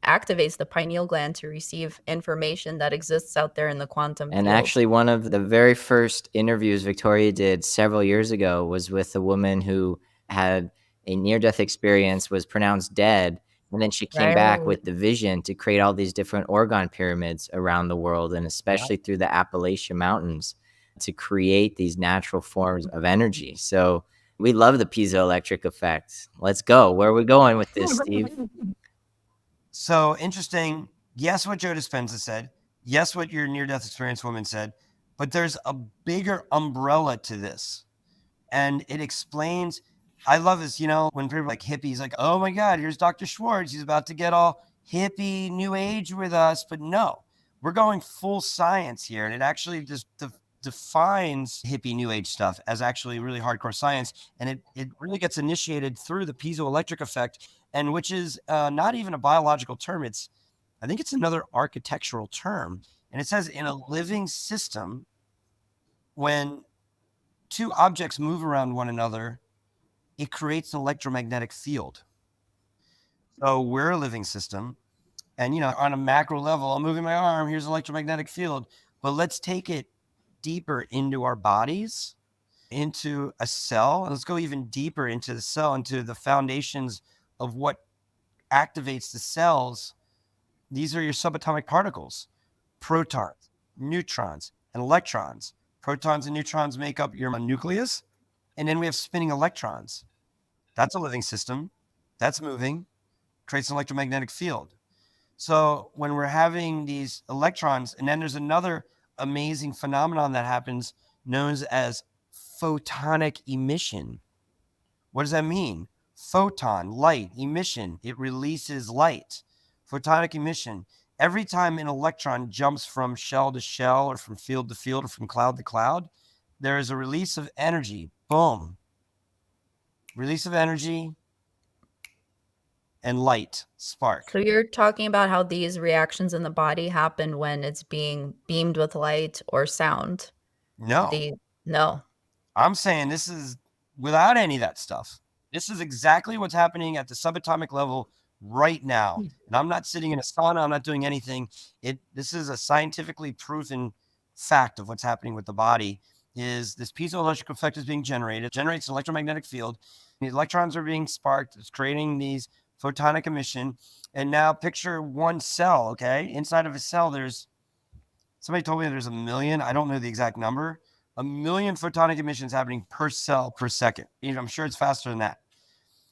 activates the pineal gland to receive information that exists out there in the quantum And field. actually, one of the very first interviews Victoria did several years ago was with a woman who had a near-death experience, was pronounced dead, and then she came back with the vision to create all these different orgone pyramids around the world, and especially through the Appalachian Mountains, to create these natural forms of energy. So we love the piezoelectric effect. Let's go. Where are we going with this, Steve? So interesting. Yes, what Joe Dispenza said. Yes, what your near-death experience woman said. But there's a bigger umbrella to this. And it explains, I love this, when people are like hippies, like, oh my God, here's Dr. Schwartz. He's about to get all hippie new age with us. But no, we're going full science here. And it actually just defines hippie new age stuff as actually really hardcore science. And it really gets initiated through the piezoelectric effect, and which is not even a biological term. I think it's another architectural term. And it says, in a living system, when two objects move around one another, it creates an electromagnetic field. So we're a living system. And, on a macro level, I'm moving my arm, here's an electromagnetic field. But let's take it deeper into our bodies, into a cell. And let's go even deeper into the cell, into the foundations of what activates the cells. These are your subatomic particles: protons, neutrons, and electrons. Protons and neutrons make up your nucleus. And then we have spinning electrons. That's a living system. That's moving, creates an electromagnetic field. So when we're having these electrons, and then there's another amazing phenomenon that happens known as photonic emission. What does that mean? Photon, light, emission. It releases light. Photonic emission. Every time an electron jumps from shell to shell, or from field to field, or from cloud to cloud, there is a release of energy. Boom. Release of energy and light, spark. So you're talking about how these reactions in the body happen when it's being beamed with light or sound. No, No. I'm saying this is without any of that stuff. This is exactly what's happening at the subatomic level right now. And I'm not sitting in a sauna. I'm not doing anything. This is a scientifically proven fact of what's happening with the body. Is this piezoelectric effect is being generated, generates an electromagnetic field. The electrons are being sparked. It's creating these photonic emission. And now picture one cell, okay? Inside of a cell, somebody told me there's 1 million. I don't know the exact number. 1 million photonic emissions happening per cell per second. I'm sure it's faster than that.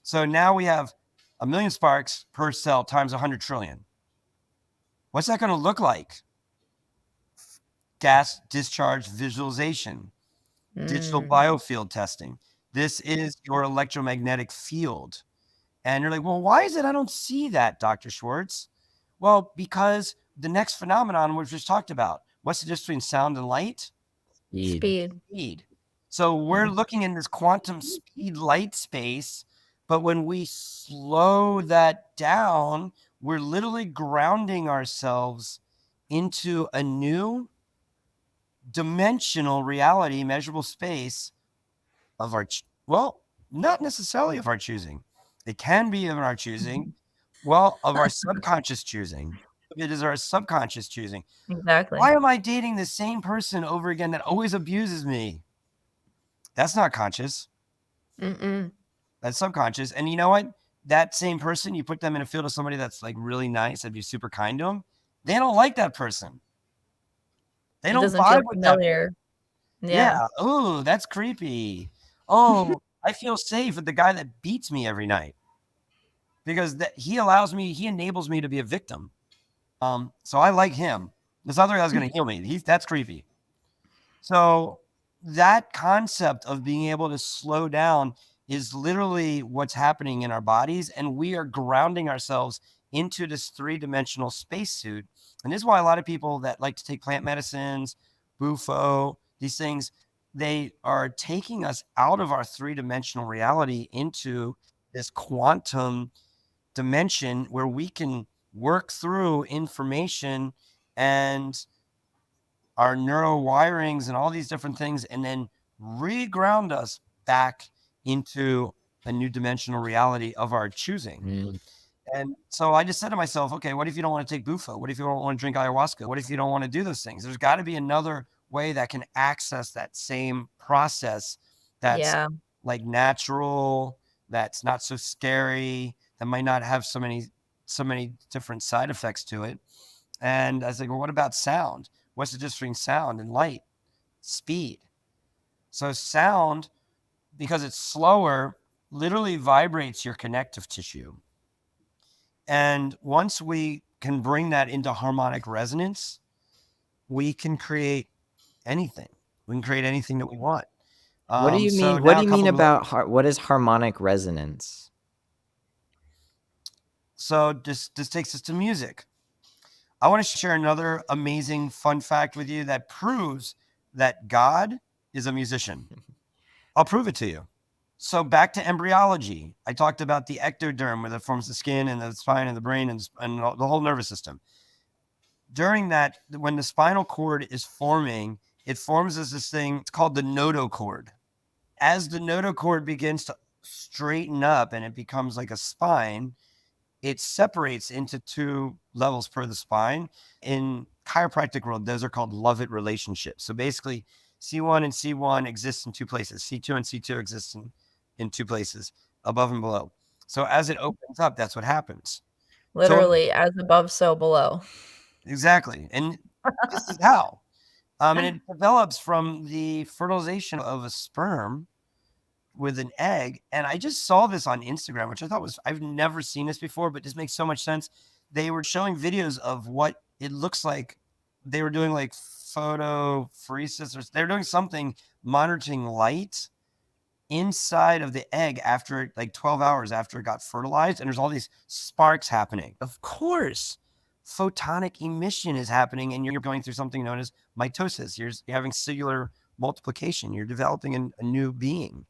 So now we have 1 million sparks per cell times 100 trillion. What's that going to look like? Gas discharge visualization, digital biofield testing. This is your electromagnetic field. And you're like, well, why is it I don't see that, Dr. Schwartz? Well, because the next phenomenon we just talked about, what's the difference between sound and light? Speed. Speed. So we're looking in this quantum speed light space, but when we slow that down, we're literally grounding ourselves into a new dimensional reality, measurable space of our, well, not necessarily of our choosing. It can be of our choosing, well, of our subconscious choosing. It is our subconscious choosing. Exactly. Why am I dating the same person over again that always abuses me? That's not conscious. That's subconscious. And you know what? That same person, you put them in a field of somebody that's like really nice, that'd be super kind to them. They don't like that person. They It don't doesn't feel vibe with that. familiar. Yeah. Oh, that's creepy. Oh, I feel safe with the guy that beats me every night because he enables me to be a victim. So I like him. This other guy's going to heal me. That's creepy. So that concept of being able to slow down is literally what's happening in our bodies. And we are grounding ourselves into this 3-dimensional spacesuit. And this is why a lot of people that like to take plant medicines, bufo, these things, they are taking us out of our 3-dimensional reality into this quantum dimension where we can work through information and our neuro wirings and all these different things, and then reground us back into a new dimensional reality of our choosing. And so I just said to myself, okay, what if you don't want to take bufo? What if you don't want to drink ayahuasca? What if you don't want to do those things? There's got to be another way that can access that same process that's like natural, that's not so scary, that might not have so many different side effects to it. And I was like, well, what about sound? What's the difference between sound and light? Speed. So sound, because it's slower, literally vibrates your connective tissue. And once we can bring that into harmonic resonance, we can create anything. We can create anything that we want. What do you So mean? What now do a you mean couple of about what is harmonic resonance? so this takes us to music. I want to share another amazing fun fact with you that proves that God is a musician. I'll prove it to you. So back to embryology. I talked about the ectoderm, where that forms the skin and the spine and the brain and the whole nervous system. During that, when the spinal cord is forming, it forms as this thing, it's called the notochord. As the notochord begins to straighten up and it becomes like a spine, it separates into 2 levels per the spine. In chiropractic world, those are called love-it relationships. So basically, C1 and C1 exist in 2 places. C2 and C2 exist in 2 places, above and below. So as it opens up, that's what happens. Literally, as above, so below. Exactly. And this is how. And it develops from the fertilization of a sperm with an egg. And I just saw this on Instagram, which I thought I've never seen this before, but this makes so much sense. They were showing videos of what it looks like. They were doing like photophoresis, or they're doing something monitoring light inside of the egg after like 12 hours after it got fertilized. And there's all these sparks happening. Of course, photonic emission is happening, and you're going through something known as mitosis. You're having cellular multiplication. You're developing a new being.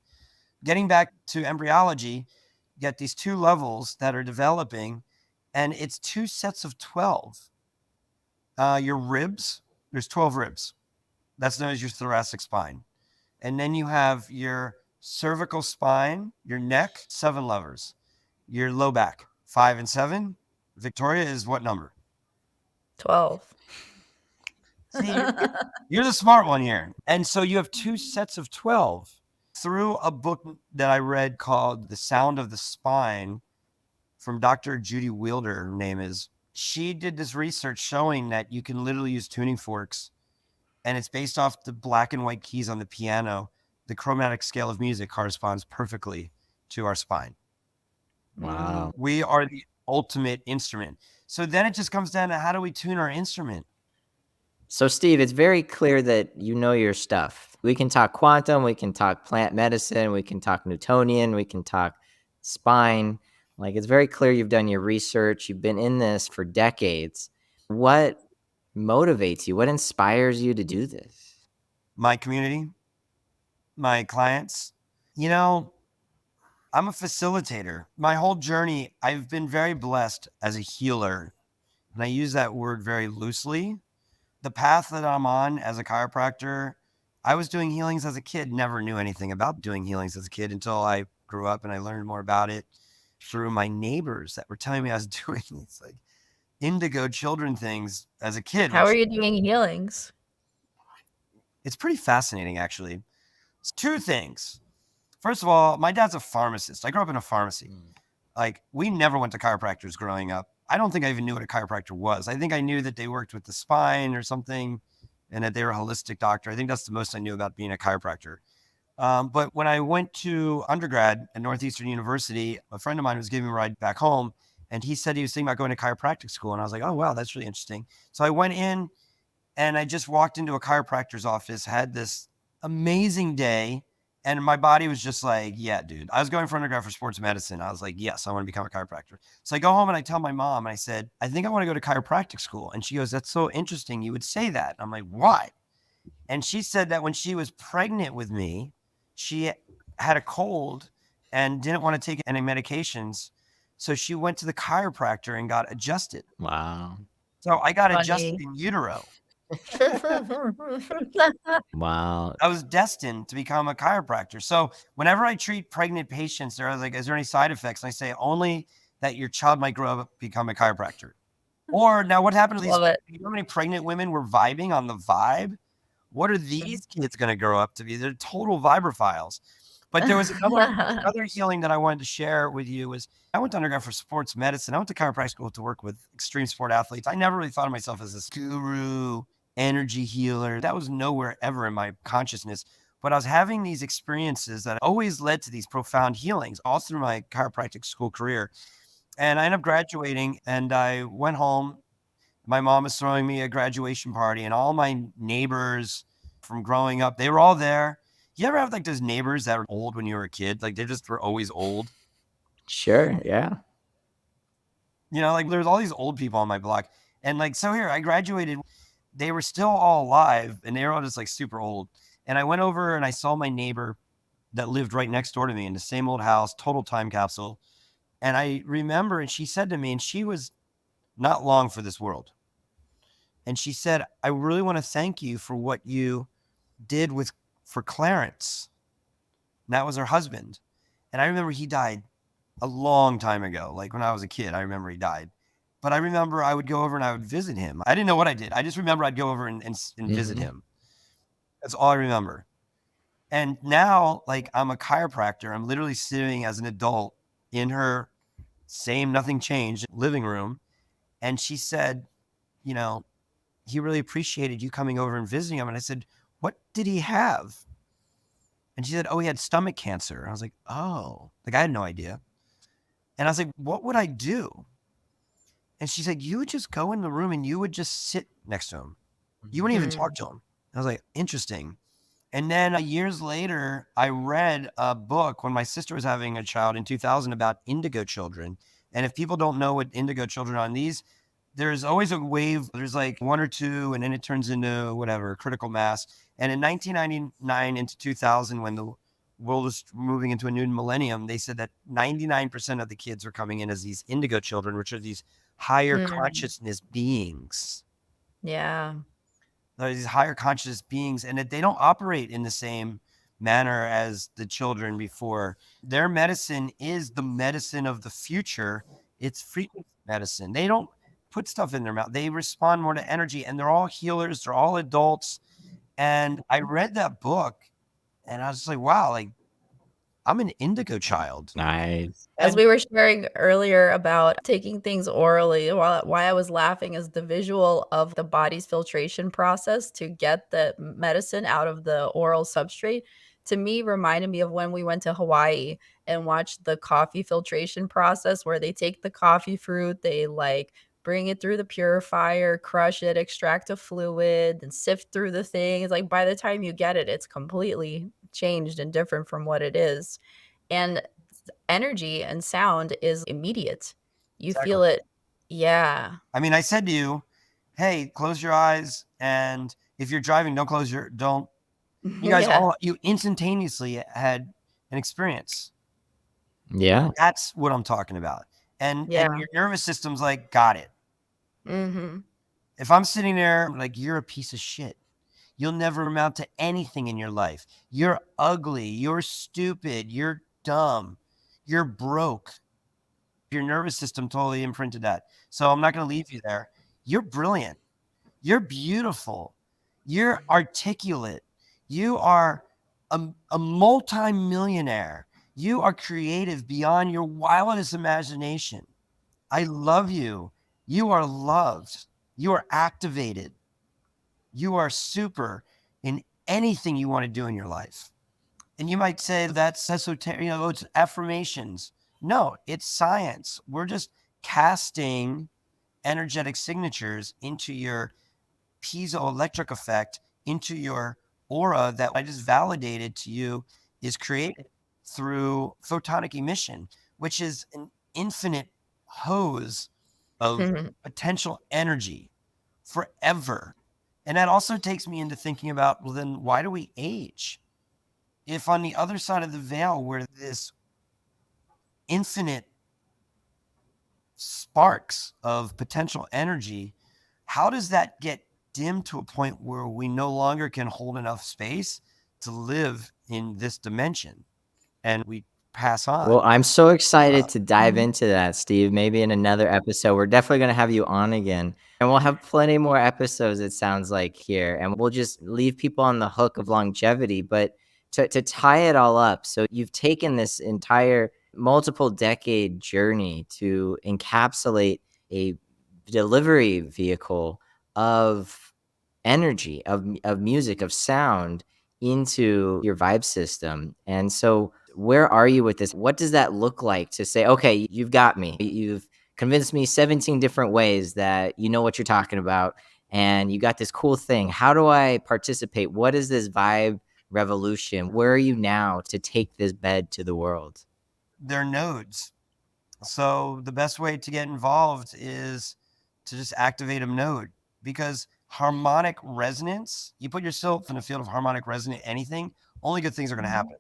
Getting back to embryology, you get these 2 levels that are developing, and it's 2 sets of 12. Your ribs, there's 12 ribs. That's known as your thoracic spine. And then you have your cervical spine, your neck, 7 levers. Your low back, 5 and 7. Victoria is what number? 12. See, you're the smart one here. And so you have 2 sets of 12. Through a book that I read called The Sound of the Spine from Dr. Judy Wielder, her name is, she did this research showing that you can literally use tuning forks, and it's based off the black and white keys on the piano. The chromatic scale of music corresponds perfectly to our spine. Wow. We are the ultimate instrument. So then it just comes down to, how do we tune our instrument? So, Steve, it's very clear that you know your stuff. We can talk quantum, we can talk plant medicine, we can talk Newtonian, we can talk spine. Like, it's very clear you've done your research, you've been in this for decades. What motivates you? What inspires you to do this? My community, my clients. You know, I'm a facilitator. My whole journey, I've been very blessed as a healer, and I use that word very loosely. The path that I'm on as a chiropractor, I was doing healings as a kid, never knew anything about doing healings as a kid until I grew up and I learned more about it through my neighbors that were telling me I was doing these like indigo children things as a kid. How are you doing healings? It's pretty fascinating, actually. It's two things. First of all, my dad's a pharmacist. I grew up in a pharmacy. Like, we never went to chiropractors growing up. I don't think I even knew what a chiropractor was. I think I knew that they worked with the spine or something and that they were a holistic doctor. I think that's the most I knew about being a chiropractor. But when I went to undergrad at Northeastern University, a friend of mine was giving me a ride back home, and he said he was thinking about going to chiropractic school. And I was like, oh, wow, that's really interesting. So I went in and I just walked into a chiropractor's office, had this amazing day. And my body was just like, yeah, dude. I was going for undergrad for sports medicine. I was like, yes, I want to become a chiropractor. So I go home and I tell my mom, and I said, I think I want to go to chiropractic school. And she goes, that's so interesting. You would say that. I'm like, why? And she said that when she was pregnant with me, she had a cold and didn't want to take any medications. So she went to the chiropractor and got adjusted. Wow. So I got adjusted Funny. in utero. Wow. I was destined to become a chiropractor. So whenever I treat pregnant patients, they're like, is there any side effects? And I say, only that your child might grow up, become a chiropractor. Or now what happened to these, Love it. you know how many pregnant women were vibing on the vibe? What are these kids going to grow up to be? They're total vibrophiles. But there was another healing that I wanted to share with you was I went to undergrad for sports medicine. I went to chiropractic school to work with extreme sport athletes. I never really thought of myself as this guru, energy healer. That was nowhere ever in my consciousness. But I was having these experiences that always led to these profound healings all through my chiropractic school career. And I ended up graduating and I went home. My mom was throwing me a graduation party, and all my neighbors from growing up, they were all there. You ever have like those neighbors that were old when you were a kid? Like they just were always old. Sure. Yeah. You know, like there's all these old people on my block. And like, so here I graduated, they were still all alive and they were all just like super old. And I went over and I saw my neighbor that lived right next door to me in the same old house, total time capsule. And I remember, and she said to me, and she was not long for this world. And she said, I really want to thank you for what you did for Clarence. And that was her husband. And I remember he died a long time ago. Like when I was a kid, I remember he died. But I remember I would go over and I would visit him. I didn't know what I did. I just remember I'd go over and visit him. That's all I remember. And now, like, I'm a chiropractor. I'm literally sitting as an adult in her same nothing changed living room. And she said, you know, he really appreciated you coming over and visiting him. And I said, what did he have? And she said, oh, he had stomach cancer. And I was like, oh, like I had no idea. And I was like, what would I do? And she said, you would just go in the room and you would just sit next to him. You wouldn't even talk to him. I was like, interesting. And then years later, I read a book when my sister was having a child in 2000 about indigo children. And if people don't know what indigo children are, there's always a wave. There's like one or two, and then it turns into whatever, critical mass. And in 1999 into 2000, when the world was moving into a new millennium, they said that 99% of the kids were coming in as these indigo children, which are these higher consciousness beings. Yeah. They're these higher conscious beings, and that they don't operate in the same manner as the children before. Their medicine is the medicine of the future. It's frequency medicine. They don't put stuff in their mouth. They respond more to energy, and they're all healers. They're all adults. And I read that book, and I was just like, wow, like I'm an indigo child. Nice. As we were sharing earlier about taking things orally, why I was laughing is the visual of the body's filtration process to get the medicine out of the oral substrate. To me, reminded me of when we went to Hawaii and watched the coffee filtration process where they take the coffee fruit, they like bring it through the purifier, crush it, extract a fluid, and sift through the thing. It's like by the time you get it, it's completely changed and different from what it is. And energy and sound is immediate. You Exactly. feel it. Yeah. I mean, I said to you, hey, close your eyes. And if you're driving, don't You guys Yeah. you instantaneously had an experience. Yeah. That's what I'm talking about. And Yeah. your nervous system's like, got it. Mm-hmm. If I'm sitting there like, you're a piece of shit, you'll never amount to anything in your life. You're ugly. You're stupid. You're dumb. You're broke. Your nervous system totally imprinted that. So I'm not going to leave you there. You're brilliant. You're beautiful. You're articulate. You are a multi-millionaire. You are creative beyond your wildest imagination. I love you. You are loved. You are activated. You are super in anything you want to do in your life. And you might say that's esoteric, it's affirmations. No, it's science. We're just casting energetic signatures into your piezoelectric effect, into your aura that I just validated to you is created through photonic emission, which is an infinite hose of potential energy forever. And that also takes me into thinking about, well, then why do we age? If on the other side of the veil, where this infinite sparks of potential energy, how does that get dimmed to a point where we no longer can hold enough space to live in this dimension and we pass on? Well, I'm so excited to dive into that, Steve. Maybe in another episode. We're definitely going to have you on again. And we'll have plenty more episodes, it sounds like, here. And we'll just leave people on the hook of longevity. But to tie it all up, so you've taken this entire multiple decade journey to encapsulate a delivery vehicle of energy, of music, of sound into your vibe system. And so where are you with this? What does that look like to say, okay, you've got me. You've convinced me 17 different ways that you know what you're talking about, and you got this cool thing. How do I participate? What is this vibe revolution? Where are you now to take this bed to the world? They're nodes. So the best way to get involved is to just activate a node, because harmonic resonance, you put yourself in a field of harmonic resonant anything, only good things are going to happen.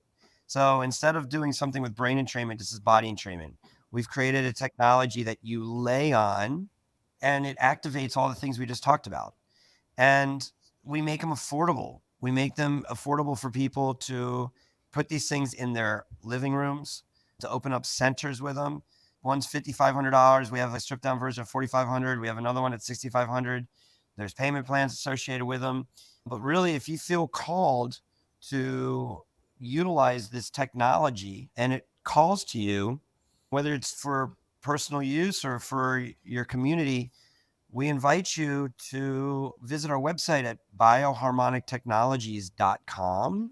So instead of doing something with brain entrainment, this is body entrainment. We've created a technology that you lay on and it activates all the things we just talked about. And we make them affordable. We make them affordable for people to put these things in their living rooms, to open up centers with them. One's $5,500. We have a stripped down version of $4,500. We have another one at $6,500. There's payment plans associated with them. But really, if you feel called to utilize this technology and it calls to you, whether it's for personal use or for your community, we invite you to visit our website at bioharmonictechnologies.com.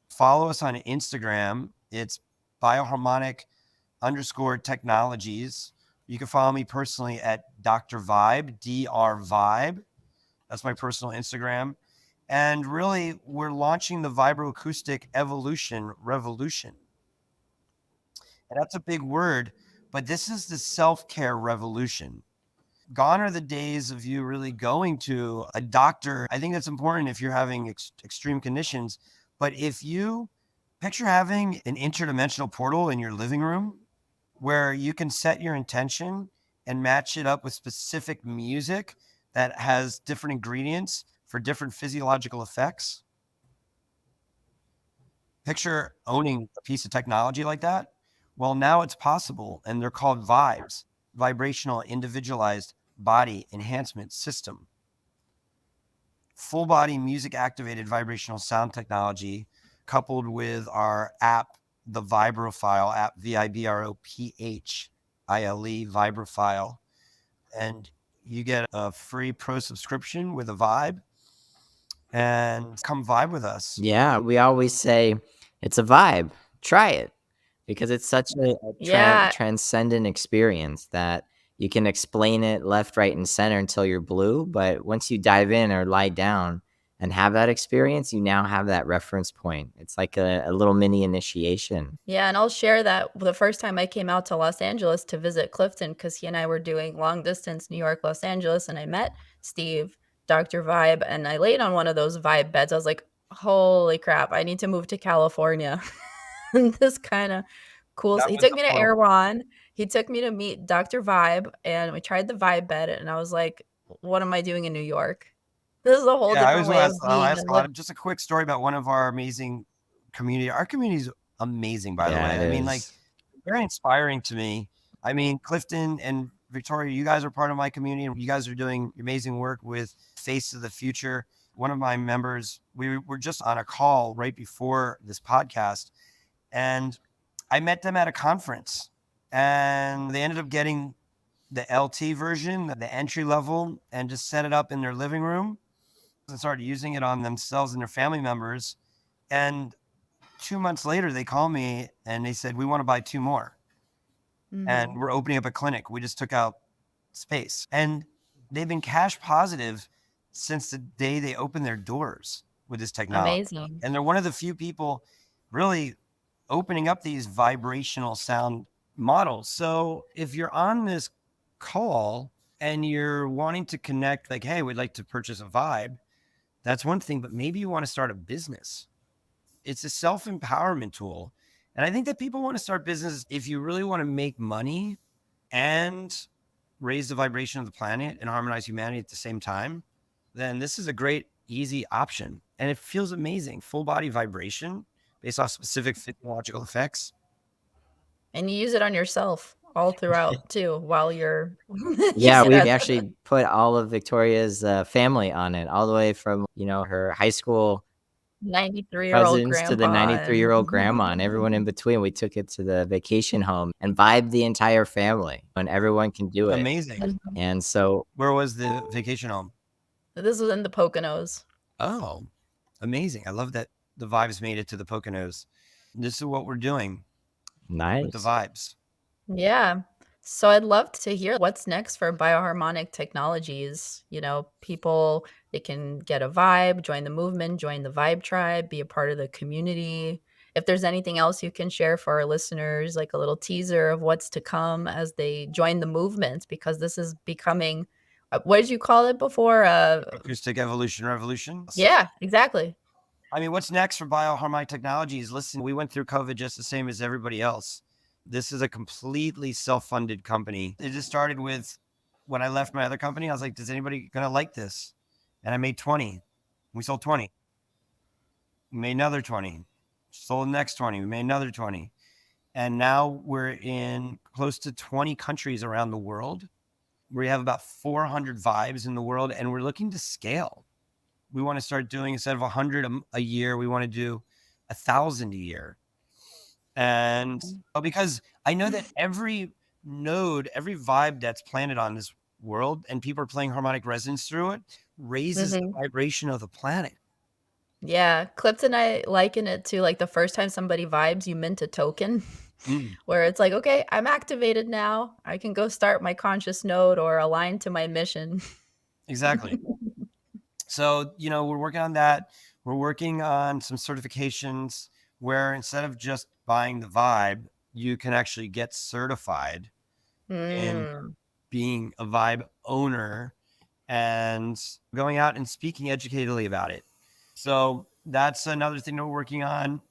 Follow us on Instagram. It's bioharmonic_technologies. You can follow me personally at Dr. Vibe, Dr. Vibe. That's my personal Instagram. And really, we're launching the Vibroacoustic Evolution Revolution. And that's a big word, but this is the self-care revolution. Gone are the days of you really going to a doctor. I think that's important if you're having extreme conditions. But if you picture having an interdimensional portal in your living room where you can set your intention and match it up with specific music that has different ingredients for different physiological effects. Picture owning a piece of technology like that. Well, now it's possible, and they're called vibes, vibrational individualized body enhancement system. Full body music activated vibrational sound technology coupled with our app, the Vibrophile app, Vibrophile, Vibrophile. And you get a free pro subscription with a vibe and come vibe with us. Yeah, we always say it's a vibe. Try it, because it's such a Yeah. transcendent experience that you can explain it left, right, and center until you're blue. But once you dive in or lie down and have that experience, you now have that reference point. It's like a little mini initiation. Yeah, and I'll share that the first time I came out to Los Angeles to visit Clifton, because he and I were doing long distance New York, Los Angeles, and I met Steve, Dr. Vibe, and I laid on one of those vibe beds. I was like, Holy crap. I need to move to California. This kind of cool. That He was took the me to flow. Erewhon. He took me to meet Dr. Vibe, and we tried the Vibe bed, and I was like, what am I doing in New York? This is a whole Yeah, I different was way ask, of I'll being ask and a live. lot of, just a quick story about one of our amazing community. Our community is amazing, by the Yeah, way. it I mean, like, is. very inspiring to me. I mean, Clifton and Victoria, you guys are part of my community, and you guys are doing amazing work with Face of the Future. One of my members, we were just on a call right before this podcast, and I met them at a conference, and they ended up getting the LT version, the entry level, and just set it up in their living room and started using it on themselves and their family members. And 2 months later, they called me and they said, we want to buy two more. And Mhm. we're opening up a clinic. We just took out space. And they've been cash positive since the day they opened their doors with this technology. Amazing. And they're one of the few people really opening up these vibrational sound models. So if you're on this call and you're wanting to connect, like, hey, we'd like to purchase a vibe, that's one thing, but maybe you want to start a business. It's a self-empowerment tool. And I think that people want to start business if you really want to make money and raise the vibration of the planet and harmonize humanity at the same time, then this is a great, easy option. And it feels amazing. Full body vibration based off specific physiological effects. And you use it on yourself all throughout too while you're you Yeah, said we as actually put all of Victoria's family on it, all the way from, her high school 93-year-old cousins to the grandpa and 93-year-old grandma and everyone in between. We took it to the vacation home and vibed the entire family, and everyone can do it. Amazing. And so, Where was the vacation home? this was in the Poconos. Oh, amazing. I love that the vibes made it to the Poconos. This is what we're doing with the nice. vibes. Yeah. So I'd love to hear what's next for Bioharmonic Technologies. People, they can get a vibe, join the movement, join the vibe tribe, be a part of the community. If there's anything else you can share for our listeners, like a little teaser of what's to come as they join the movement, because this is becoming, what did you call it before? Acoustic evolution revolution. Yeah, exactly. I mean, what's next for Bioharmonic Technologies? Listen, we went through COVID just the same as everybody else. This is a completely self-funded company. It just started with, when I left my other company, I was like, does anybody gonna like this? And I made 20. We sold 20. We made another 20. Sold the next 20. We made another 20. And now we're in close to 20 countries around the world. We have about 400 vibes in the world, and we're looking to scale. We want to start doing, instead of 100 a year, we want to do 1,000 a year. And because I know that every node, every vibe that's planted on this world, and people are playing harmonic resonance through it, raises the Mhm. vibration of the planet. Yeah, Clips and I liken it to like the first time somebody vibes, you mint a token Mm, where it's like, okay, I'm activated now. I can go start my conscious node or align to my mission. exactly. So, we're working on that. We're working on some certifications where instead of just buying the vibe, you can actually get certified in Mm. being a vibe owner and going out and speaking educatedly about it. So that's another thing that we're working on.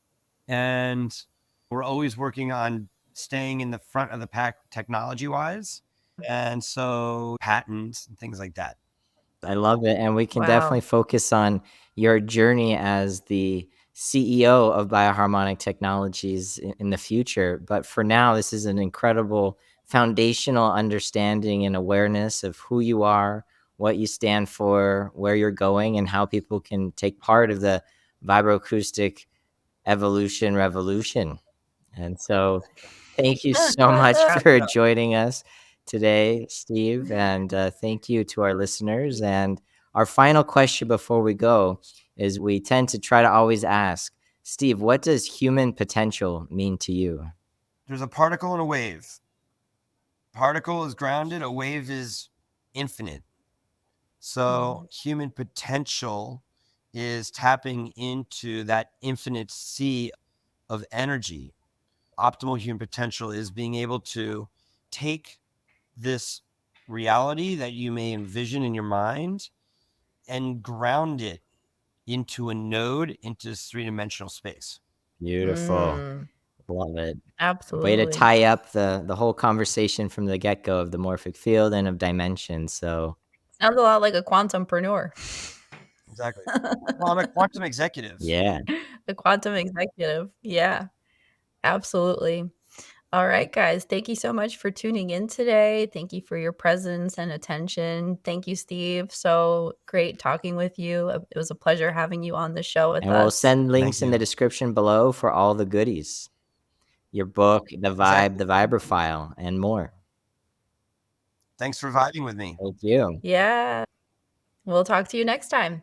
And we're always working on staying in the front of the pack technology wise. And so patents and things like that. I love it. And we can definitely Wow. focus on your journey as the CEO of Bioharmonic Technologies in the future. But for now, this is an incredible foundational understanding and awareness of who you are, what you stand for, where you're going, and how people can take part of the vibroacoustic evolution revolution. And so, thank you so much Wrap for it up. joining us today, Steve. And thank you to our listeners. And our final question before we go is, we tend to try to always ask, Steve, what does human potential mean to you? There's a particle and a wave. Particle is grounded, a wave is infinite. So Mhm. human potential is tapping into that infinite sea of energy. Optimal human potential is being able to take this reality that you may envision in your mind and ground it into a node into this three-dimensional space. Beautiful. Love it. Way to Absolutely. tie up the whole conversation from the get-go of the morphic field and of dimension. So Sounds a lot like a quantumpreneur. Exactly. Well, I'm a quantum executive. yeah. The quantum executive. Yeah, absolutely. All right, guys. Thank you so much for tuning in today. Thank you for your presence and attention. Thank you, Steve. So great talking with you. It was a pleasure having you on the show with And we'll us. send links in you. the description below for all the goodies. Your book, the vibe, Exactly. the Vibrophile, and more. Thanks for vibing with me. Thank you. Yeah. We'll talk to you next time.